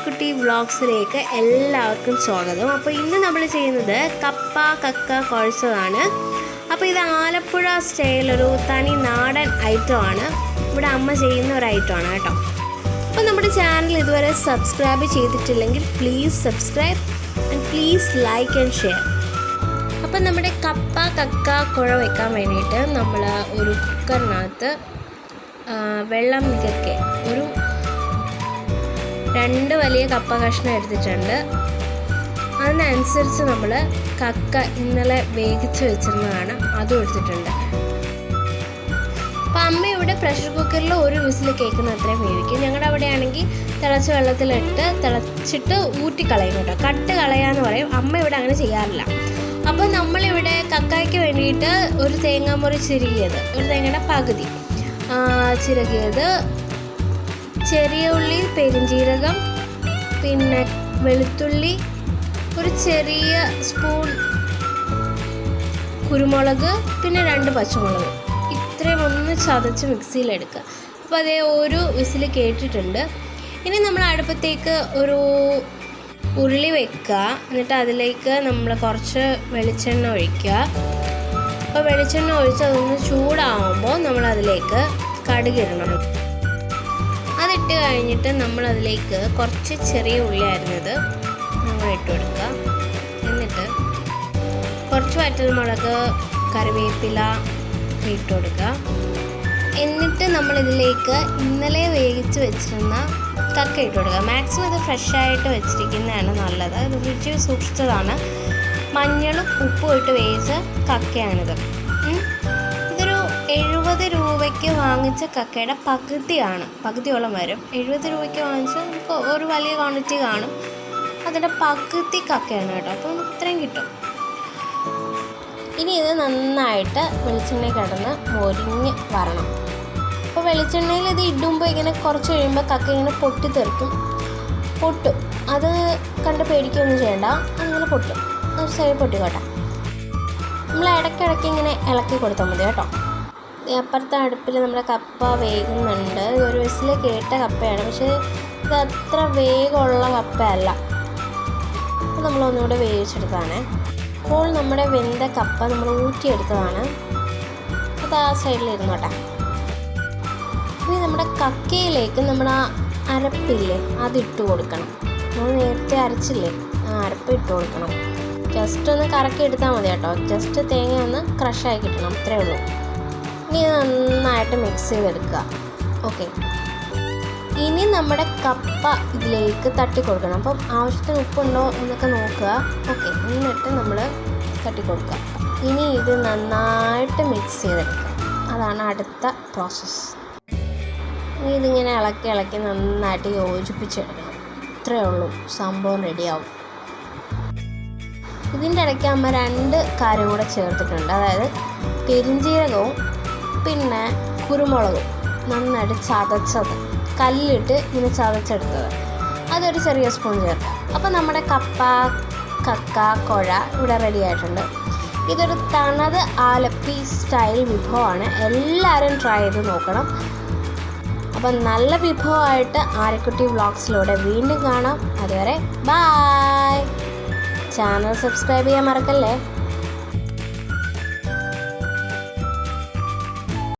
ആര്യക്കുട്ടി വ്ളോഗ്സിലേക്ക് എല്ലാവർക്കും സ്വാഗതം. അപ്പോൾ ഇന്ന് നമ്മൾ ചെയ്യുന്നത് കപ്പ കക്ക കുഴച്ചതാണ്. അപ്പോൾ ഇത് ആലപ്പുഴ സ്റ്റൈലൊരു തനി നാടൻ ഐറ്റമാണ്. ഇവിടെ അമ്മ ചെയ്യുന്ന ഒരു ഐറ്റമാണ് കേട്ടോ. അപ്പോൾ നമ്മുടെ ചാനൽ ഇതുവരെ സബ്സ്ക്രൈബ് ചെയ്തിട്ടില്ലെങ്കിൽ please subscribe and please like and share. അപ്പം നമ്മുടെ കപ്പ കക്ക കുഴ വെക്കാൻ വേണ്ടിയിട്ട് നമ്മൾ ഒരു കുക്കറിനകത്ത് വെള്ളം മികക്കെ ഒരു 2 വലിയ കപ്പ കഷ്ണം എടുത്തിട്ടുണ്ട്. അതിനനുസരിച്ച് നമ്മൾ കക്ക ഇന്നലെ വേവിച്ച് വെച്ചിരുന്നതാണ്, അതും എടുത്തിട്ടുണ്ട്. അപ്പോൾ അമ്മ ഇവിടെ പ്രഷർ കുക്കറിൽ ഒരു വിസിൽ കേൾക്കുന്ന അത്രയും വേവിക്കും. ഞങ്ങളുടെ അവിടെ ആണെങ്കിൽ തിളച്ച വെള്ളത്തിലിട്ട് തിളച്ചിട്ട് ഊറ്റിക്കളയും കേട്ടോ, കട്ട് കളയാന്ന് പറയും. അമ്മ ഇവിടെ അങ്ങനെ ചെയ്യാറില്ല. അപ്പോൾ നമ്മളിവിടെ കക്കായ്ക്ക് വേണ്ടിയിട്ട് ഒരു തേങ്ങാമുറി ചിരകിയത്, ഒരു തേങ്ങയുടെ പകുതി ചിരകിയത്, ചെറിയ ഉള്ളി, പെരിഞ്ജീരകം, പിന്നെ വെളുത്തുള്ളി, ഒരു ചെറിയ സ്പൂൺ കുരുമുളക്, പിന്നെ 2 പച്ചമുളക്, ഇത്രയും ഒന്ന് ചതച്ച് മിക്സിയിലെടുക്കുക. അപ്പോൾ അതേ ഒരു വിസിൽ കേട്ടിട്ടുണ്ട്. ഇനി നമ്മൾ അടുപ്പത്തേക്ക് ഒരു ഉരുളി വെക്കുക. എന്നിട്ട് അതിലേക്ക് നമ്മൾ കുറച്ച് വെളിച്ചെണ്ണ ഒഴിക്കുക. അപ്പോൾ വെളിച്ചെണ്ണ ഒഴിച്ച് അതൊന്ന് ചൂടാകുമ്പോൾ നമ്മളതിലേക്ക് കടുകിടണം. അതിട്ട് കഴിഞ്ഞിട്ട് നമ്മളതിലേക്ക് കുറച്ച് ചെറിയ ഉള്ളി അരിഞ്ഞത് നമ്മൾ ഇട്ട് കൊടുക്കുക. എന്നിട്ട് കുറച്ച് വറ്റൽമുളക്, കറിവേപ്പില ഇട്ട് കൊടുക്കുക. എന്നിട്ട് നമ്മളിതിലേക്ക് ഇന്നലെ വേവിച്ച് വെച്ചിരുന്ന കക്ക ഇട്ട് കൊടുക്കുക. മാക്സിമം ഇത് ഫ്രഷായിട്ട് വെച്ചിരിക്കുന്നതാണ് നല്ലത്. ഇത് ഫ്രിഡ്ജിൽ സൂക്ഷിച്ചതാണ്. മഞ്ഞളും ഉപ്പും ഇട്ട് വേവിച്ച കക്കയാണിത്. ഇതൊരു 70 രൂപയ്ക്ക് വാങ്ങിച്ച കക്കയുടെ പകുതിയോളം വരും. 70 രൂപയ്ക്ക് വാങ്ങിച്ച നമുക്ക് ഒരു വലിയ ക്വാണ്ടിറ്റി കാണും. അതിൻ്റെ പകുതി കക്കയാണ് കേട്ടോ. അപ്പോൾ നമുക്ക് ഇത്രയും കിട്ടും. ഇനി ഇത് നന്നായിട്ട് വെളിച്ചെണ്ണയിൽ കിടന്ന് മൊരിഞ്ഞ് വരണം. അപ്പോൾ വെളിച്ചെണ്ണയിൽ ഇത് ഇടുമ്പോൾ ഇങ്ങനെ കുറച്ച് കഴിയുമ്പോൾ കക്ക ഇങ്ങനെ പൊട്ടും. അത് കണ്ട് പേടിക്കുകയൊന്നും ചെയ്യണ്ട, അതിങ്ങനെ പൊട്ടും. അത് സൈഡ് പൊട്ടിക്കോട്ടെ. നമ്മൾ ഇടയ്ക്കിടയ്ക്ക് ഇങ്ങനെ ഇളക്കി കൊടുത്താൽ മതി കേട്ടോ. അപ്പുറത്തെ അടുപ്പിൽ നമ്മുടെ കപ്പ വേകുന്നുണ്ട്. ഒരു വിസിൽ കേട്ട കപ്പയാണ്, പക്ഷേ ഇത് അത്ര വേഗമുള്ള കപ്പയല്ല. അപ്പോൾ നമ്മളൊന്നുകൂടെ വേവിച്ചെടുത്താണ്. അപ്പോൾ നമ്മുടെ വെന്ത കപ്പ നമ്മൾ ഊറ്റിയെടുത്തതാണ്. അത് ആ സൈഡിലിരുന്നോട്ടെ. ഇനി നമ്മുടെ കക്കയിലേക്ക് നമ്മൾ ആ അരപ്പില്ലേ അതിട്ട് കൊടുക്കണം. നമ്മൾ നേരത്തെ അരച്ചില്ലേ, ആ അരപ്പ് ഇട്ട് കൊടുക്കണം. ജസ്റ്റ് ഒന്ന് കറക്കി എടുത്താൽ മതി കേട്ടോ. ജസ്റ്റ് തേങ്ങ ഒന്ന് ക്രഷായി കിട്ടണം, അത്രേ ഉള്ളൂ. ഇനി നന്നായിട്ട് മിക്സ് ചെയ്തെടുക്കുക. ഓക്കെ, ഇനി നമ്മുടെ കപ്പ ഇതിലേക്ക് തട്ടി കൊടുക്കണം. അപ്പം ആവശ്യത്തിന് ഉപ്പുണ്ടോ എന്നൊക്കെ നോക്കുക. ഓക്കെ, എന്നിട്ട് നമ്മൾ തട്ടി കൊടുക്കുക. ഇനി ഇത് നന്നായിട്ട് മിക്സ് ചെയ്തെടുക്കുക. അതാണ് അടുത്ത പ്രോസസ്സ്. ഇനി ഇതിങ്ങനെ ഇളക്കി നന്നായിട്ട് യോജിപ്പിച്ചെടുക്കണം. ഇത്രയേ ഉള്ളൂ, സംഭവം റെഡിയാവും. ഇതിൻ്റെ ഇടയ്ക്ക് അമ്മ 2 കാര്യം കൂടെ ചേർത്തിട്ടുണ്ട്. അതായത് പെരിഞ്ജീരകവും പിന്നെ കുരുമുളകും നന്നായിട്ട് ചതച്ചത്, കല്ലിട്ട് ഇങ്ങനെ ചതച്ചെടുത്തത്, അതൊരു ചെറിയ സ്പൂൺ ചേർക്കാം. അപ്പോൾ നമ്മുടെ കപ്പ കക്ക കുഴ ഇവിടെ റെഡി ആയിട്ടുണ്ട്. ഇതൊരു തനത് ആലപ്പി സ്റ്റൈൽ വിഭവമാണ്. എല്ലാവരും ട്രൈ ചെയ്ത് നോക്കണം. അപ്പം നല്ല വിഭവമായിട്ട് ആര്യക്കുട്ടി വ്ളോഗ്സിലൂടെ വീണ്ടും കാണാം. അതുവരെ ബൈ. ചാനൽ സബ്സ്ക്രൈബ് ചെയ്യാൻ മറക്കല്ലേ.